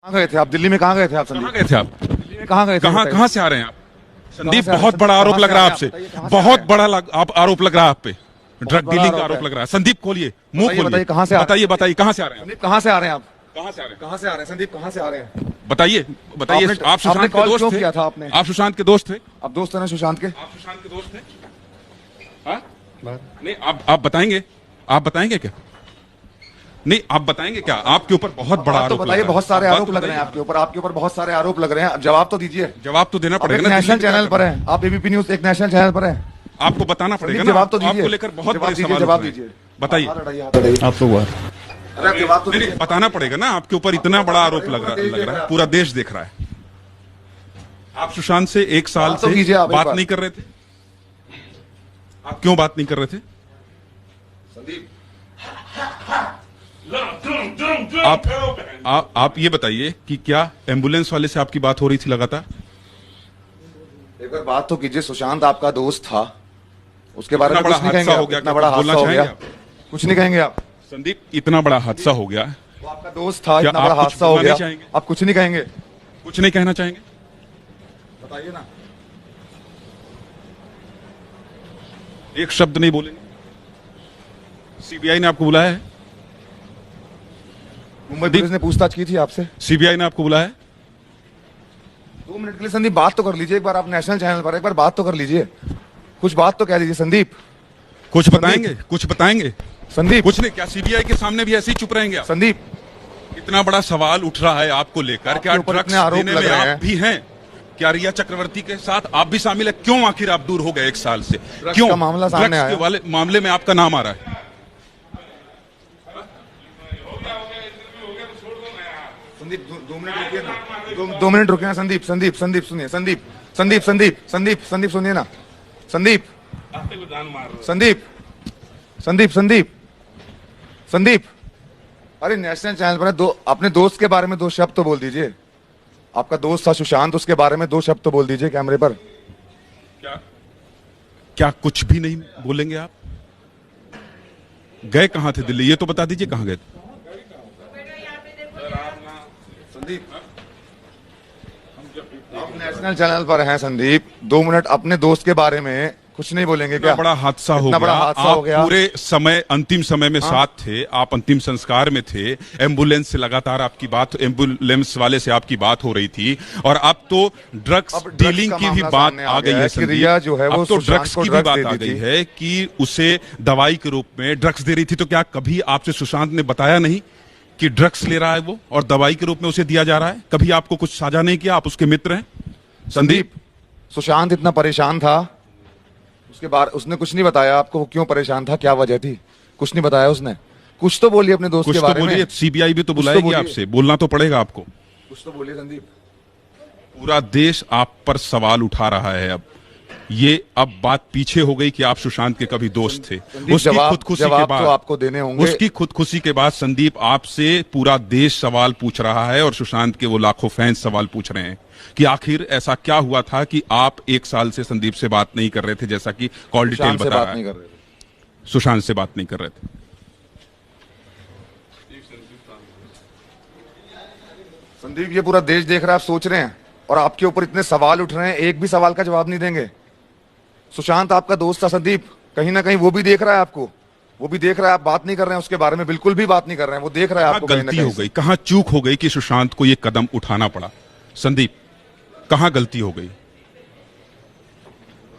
कहाँ गए थे आप? दिल्ली में कहाँ गए थे आप? कहाँ गए थे आप? दिल्ली में कहाँ गए थे? कहाँ कहाँ से आ रहे हैं आप? संदीप, से आ रहे हैं? बहुत बड़ा कहाँ आरोप से लग आ रहा है रहे हैं? आपसे। बताइए, कहाँ से आ बहुत रहे बड़ा आरोप लग रहा है आप पे। ड्रग बड़ा डीलिंग का आरोप आरोप है। लग रहा है। संदीप, खोलिए, मुंह बताइए, खोलिए, बताइए, कहाँ से आ रहे हैं? बताइए बताइए कहाँ से आ रहे हैं आप? संदीप कहाँ से आ रहे हैं आप? कहाँ से आ रहे हैं? कहाँ से आ रहे हैं संदीप? कहाँ से आ रहे हैं? बताइए बताइए। आपने- आप सुशांत आपने के कॉल दोस्त क्यों थे? किया था आपने? आप सुशांत के दोस्त थे? आप दोस्त हैं ना सुशांत के? आप सुशांत के दोस्त थे? हाँ? नहीं, आप बताएंगे? आप बताएंगे क्या? नहीं, आप बताएंगे क्या? आपके ऊपर बहुत बड़ा आप तो आरोप लग बताइए, रहा है। बहुत सारे आप बात आरोप तो लग रहे हैं बताइए। आपके ऊपर बहुत सारे आरोप लग रहे हैं। अब जवाब तो दीजिए। जवाब तो देना आप पड़ेगा एक ना। नेशनल दिल्ली में क्या चैनल पर करना हैं, आप एबीपी न्यूज एक नेशनल चैनल पर हैं। आपको बताना पड़ेगा संदीप, ना। जवाब तो दीजिए। आपको लेकर बहुत जवाब बड़े दीजिए, सवाल जवाब उठ रहे हैं। दीजिए। बताइए। हाथ हटाइए, हाथ हटाइए। आप लोग अरे आप जवाब तो नहीं, दीजिए। बताना पड़ेगा ना। आपके ऊपर इतना बड़ा आरोप लग रहा है, पूरा देश देख रहा है। आप सुशांत से एक साल बात तो से कीजिए आप एक बात बार। नहीं कर रहे थे। आप क्यों बात नहीं कर रहे थे? संदीप, आप ये बताइए कि क्या एम्बुलेंस वाले से आपकी बात हो रही थी लगातार? एक बार बात तो कीजिए। सुशांत आपका दोस्त था, उसके बारे में इतना कुछ बड़ा नहीं कहेंगे हादसा हो आप? गया, इतना क्या बड़ा कुछ बोलना हादसा हो गया, चाहेंगे आप? कुछ नहीं कहेंगे आप? संदीप, इतना बड़ा हादसा हो गया, वो आपका दोस्त था, क्या इतना आप बड़ा कुछ हादसा हो बोलना गया, नहीं चाहेंगे? आप कुछ नहीं कहेंगे? कुछ नहीं कहना चाहेंगे? बताइए ना। एक शब्द नहीं बोलेंगे? सीबीआई ने आपको बुलाया है? मुंबई पुलिस ने पूछताछ की थी आपसे? सीबीआई ने आपको बुलाया है? 2 मिनट के लिए संदीप बात तो कर लीजिए। एक बार आप नेशनल चैनल पर एक बार बात तो कर लीजिए, कुछ बात तो कह लीजिए संदीप। कुछ बताएंगे? कुछ बताएंगे? संदीप, कुछ नहीं। क्या सीबीआई के सामने भी ऐसे ही चुप रहेंगे आप? संदीप, इतना बड़ा सवाल उठ रहा है आपको लेकर। क्या आपके ऊपर ड्रग्स इतने आरोप देने लग में रहे आप हैं। भी हैं? क्या रिया चक्रवर्ती के साथ आप भी शामिल है? क्यों आखिर आप दूर हो गए एक साल से? ड्रग्स क्यों? का मामला सामने ड्रग्स के आया। वाले मामले में आपका नाम आ रहा है। संदीप 2 मिनट रुकिए ना। 2 मिनट रुकिए ना संदीप। संदीप संदीप सुनिए। संदीप संदीप संदीप संदीप संदीप सुनिए ना। संदीप संदीप संदीप संदीप संदीप, अरे नेशनल चैनल पर है। अपने दोस्त के बारे में 2 शब्द तो बोल दीजिए। आपका दोस्त था सुशांत, उसके बारे में 2 शब्द तो बोल दीजिए कैमरे पर। क्या कुछ भी नहीं बोलेंगे आप? गए कहां थे दिल्ली? ये तो बता दीजिए कहां गए थे। संदीप, आप नेशनल चैनल पर हैं संदीप। 2 मिनट अपने दोस्त के बारे में कुछ नहीं बोलेंगे इतना क्या? बड़ा हादसा हो इतना गया। बड़ा हादसा आप हो गया। पूरे समय, अंतिम समय में साथ थे। आप अंतिम संस्कार में थे। एम्बुलेंस से लगातार आपकी बात, एम्बुलेंस वाले से आपकी बात हो रही थी। और अब तो ड्रग्स अब ड्रग्स डीलिंग का की भी मामला बात सामने आ गई गया है कि संदीप। रिया जो है वो अब तो सुशांत ड्रग्स को की भी ड्रग्स बात दे आ दी गई थी। है कि उसे दवाई के रूप में ड्रग्स दे रही थी। तो क्या कभी आपसे सुशांत ने बताया नहीं कि ड्रग्स ले रहा है वो और दवाई के रूप में उसे दिया जा रहा है? कभी आपको कुछ साझा नहीं किया? आप उसके मित्र हैं संदीप। सुशांत इतना परेशान था, उसके बारे उसने कुछ नहीं बताया आपको? वो क्यों परेशान था, क्या वजह थी? कुछ नहीं बताया उसने? कुछ तो बोलिए अपने दोस्त कुछ के तो बारे में। बोलिए। सीबीआई भी तो कुछ तो बुलाएगी बोलिए। आपसे, बोलना तो पड़ेगा आपको। कुछ तो बोलिए संदीप। पूरा देश आप पर सवाल उठा रहा है। अब बात पीछे हो गई कि आप सुशांत के कभी दोस्त थे। संदीप, उसकी खुदकुशी के जवाब बाद तो आपको देने होंगे। उसकी खुदकुशी के बाद संदीप, आपसे पूरा देश सवाल पूछ रहा है और सुशांत के वो लाखों फैंस सवाल पूछ रहे हैं कि आखिर ऐसा क्या हुआ था कि आप एक साल से संदीप से बात नहीं कर रहे थे, जैसा कि कॉल डिटेल सुशांत से बता बात रहा नहीं है। कर रहे थे। सुशांत से बात नहीं कर रहे थे। संदीप, ये पूरा देश देख रहा है, आप सोच रहे हैं, और आपके ऊपर इतने सवाल उठ रहे हैं, एक भी सवाल का जवाब नहीं देंगे। सुशांत आपका दोस्त था संदीप, कहीं ना कहीं वो भी देख रहा है आपको। वो भी देख रहा है, आप बात नहीं कर रहे हैं उसके बारे में, बिल्कुल भी बात नहीं कर रहे हैं। वो देख रहा है आपको। कहाँ कहीं ना गलती हो कहीं गई, कहाँ चूक हो गई कि सुशांत को ये कदम उठाना पड़ा? संदीप, कहाँ गलती हो गई?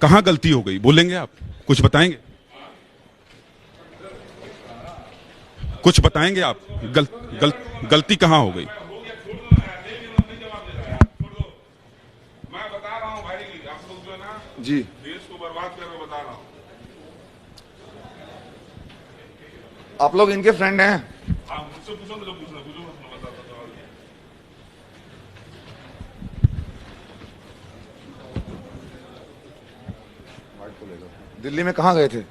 कहाँ गलती हो गई? बोलेंगे आप? कुछ बताएंगे? कुछ बताएंगे आप? गलती कहाँ हो गई? मैं बता रहा हूँ भाई, आप लोग जो है ना जी, देश को बर्बाद कर रहे हो, बता रहा हूँ। आप लोग इनके फ्रेंड हैं? आप मुझसे पूछो तो पूछना, पूछो मैं बताता हूँ। दिल्ली में कहाँ गए थे?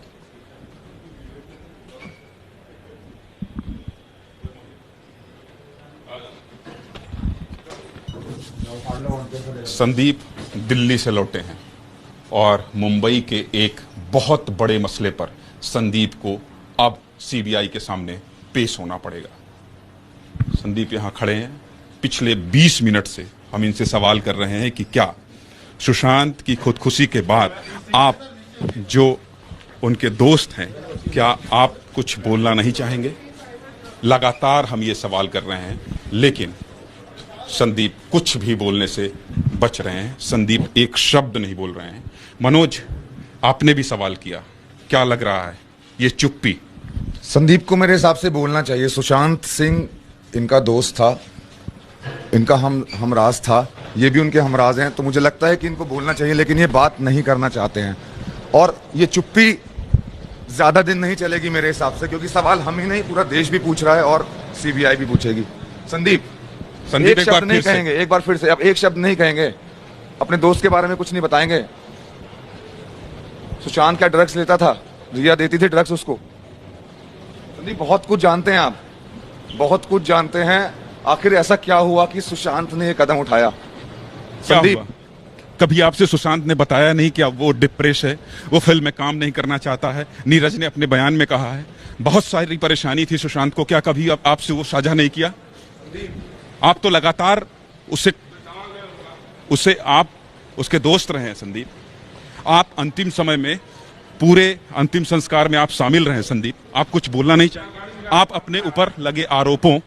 संदीप दिल्ली से लौटे हैं और मुंबई के एक बहुत बड़े मसले पर संदीप को अब सीबीआई के सामने पेश होना पड़ेगा। संदीप यहां खड़े हैं, पिछले 20 मिनट से हम इनसे सवाल कर रहे हैं कि क्या सुशांत की खुदकुशी के बाद आप जो उनके दोस्त हैं, क्या आप कुछ बोलना नहीं चाहेंगे? लगातार हम ये सवाल कर रहे हैं, लेकिन संदीप कुछ भी बोलने से बच रहे हैं। संदीप एक शब्द नहीं बोल रहे हैं। मनोज, आपने भी सवाल किया, क्या लग रहा है ये चुप्पी? संदीप को मेरे हिसाब से बोलना चाहिए। सुशांत सिंह इनका दोस्त था, इनका हमराज था, ये भी उनके हमराज हैं, तो मुझे लगता है कि इनको बोलना चाहिए, लेकिन ये बात नहीं करना चाहते हैं। और ये चुप्पी ज्यादा दिन नहीं चलेगी मेरे हिसाब से, क्योंकि सवाल हम ही नहीं, पूरा देश भी पूछ रहा है और सीबीआई भी पूछेगी। संदीप एक शब्द नहीं कहेंगे, एक बार फिर से, अब एक शब्द नहीं कहेंगे, अपने दोस्त के बारे में कुछ नहीं बताएंगे। सुशांत क्या ड्रग्स लेता था? रिया देती थी ड्रग्स उसको? संदीप बहुत कुछ जानते हैं आप, बहुत कुछ जानते हैं। आखिर ऐसा क्या हुआ कि सुशांत ने ये कदम उठाया? क्या संदीप, हुआ? कभी आपसे सुशांत ने बताया नहीं कि अब वो डिप्रेस है, वो फिल्म में काम नहीं करना चाहता है? नीरज ने अपने बयान में कहा है बहुत सारी परेशानी थी सुशांत को, क्या कभी आपसे वो साझा नहीं किया? आप तो लगातार उसे आप उसके दोस्त रहे हैं संदीप। आप अंतिम समय में, पूरे अंतिम संस्कार में आप शामिल रहे हैं संदीप। आप कुछ बोलना नहीं चाहेंगे? आप अपने ऊपर लगे आरोपों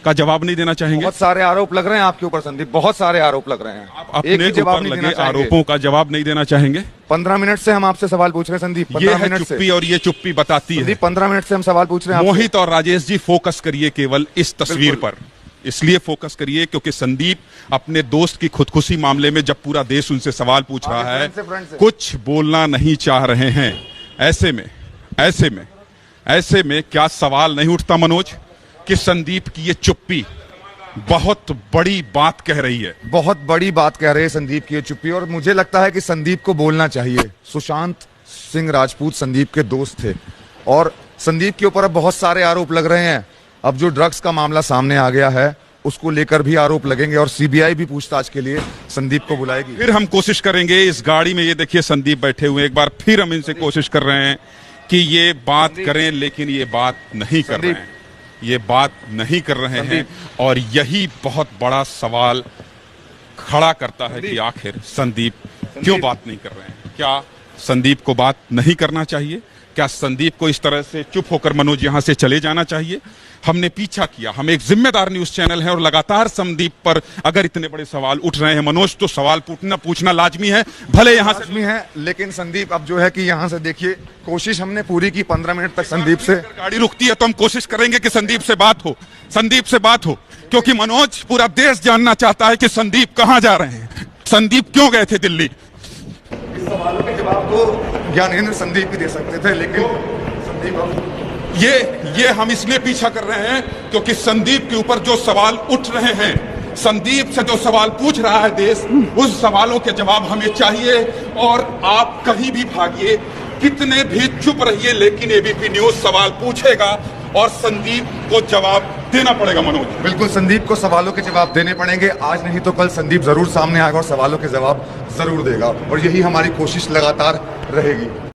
का जवाब नहीं देना चाहेंगे? बहुत सारे आरोप लग रहे हैं आपके ऊपर संदीप, बहुत सारे आरोप लग रहे हैं। आप अपने ऊपर लगे आरोपों का जवाब नहीं देना चाहेंगे? 15 मिनट से हम आपसे सवाल पूछ रहे हैं संदीप, ये 15 है मिनट से। चुप्पी, और ये चुप्पी बताती है। 15 मिनट से हम सवाल पूछ रहे हैं आपसे। मोहित और राजेश जी, फोकस करिए केवल इस तस्वीर पर। इसलिए फोकस करिए क्योंकि संदीप अपने दोस्त की खुदकुशी मामले में, जब पूरा देश उनसे सवाल पूछ रहा है, कुछ बोलना नहीं चाह रहे हैं। ऐसे में क्या सवाल नहीं उठता मनोज कि संदीप की ये चुप्पी बहुत बड़ी बात कह रही है? बहुत बड़ी बात कह रहे हैं संदीप की ये चुप्पी, और मुझे लगता है कि संदीप को बोलना चाहिए। सुशांत सिंह राजपूत संदीप के दोस्त थे, और संदीप के ऊपर अब बहुत सारे आरोप लग रहे हैं। अब जो ड्रग्स का मामला सामने आ गया है, उसको लेकर भी आरोप लगेंगे, और सीबीआई भी पूछताछ के लिए संदीप को बुलाएगी। फिर हम कोशिश करेंगे इस गाड़ी में, ये देखिए संदीप बैठे हुए, एक बार फिर हम इनसे कोशिश कर रहे हैं कि ये बात करें, लेकिन ये बात नहीं कर रहे हैं, ये बात नहीं कर रहे हैं। और यही बहुत बड़ा सवाल खड़ा करता है कि आखिर संदीप क्यों बात नहीं कर रहे हैं? क्या संदीप को बात नहीं करना चाहिए? क्या संदीप को इस तरह से चुप होकर मनोज यहां से चले जाना चाहिए? हमने पीछा किया, हम एक जिम्मेदार न्यूज चैनल है, और लगातार संदीप पर अगर इतने बड़े सवाल उठ रहे हैं मनोज, तो सवाल पूछना लाजमी है, भले यहां से लाजमी है। लेकिन संदीप अब जो है कि यहां से देखिए, कोशिश हमने पूरी की 15 मिनट तक संदीप से। गाड़ी रुकती है तो हम कोशिश करेंगे कि संदीप से बात हो, क्योंकि मनोज, पूरा देश जानना चाहता है कि संदीप कहां जा रहे हैं, संदीप क्यों गए थे दिल्ली। इस सवालों के जवाब तो ज्ञानेंद्र संदीप ही दे सकते थे, लेकिन संदीप अब ये हम इसलिए पीछा कर रहे हैं क्योंकि संदीप के ऊपर जो सवाल उठ रहे हैं, संदीप से जो सवाल पूछ रहा है देश, उस सवालों के जवाब हमें चाहिए। और आप कहीं भी भागिए, कितने भी चुप रहिए, लेकिन एबीपी न्यूज सवाल पूछेगा और संदीप को जवाब देना पड़ेगा मनोज। बिल्कुल, संदीप को सवालों के जवाब देने पड़ेंगे। आज नहीं तो कल संदीप जरूर सामने आएगा और सवालों के जवाब जरूर देगा, और यही हमारी कोशिश लगातार रहेगी।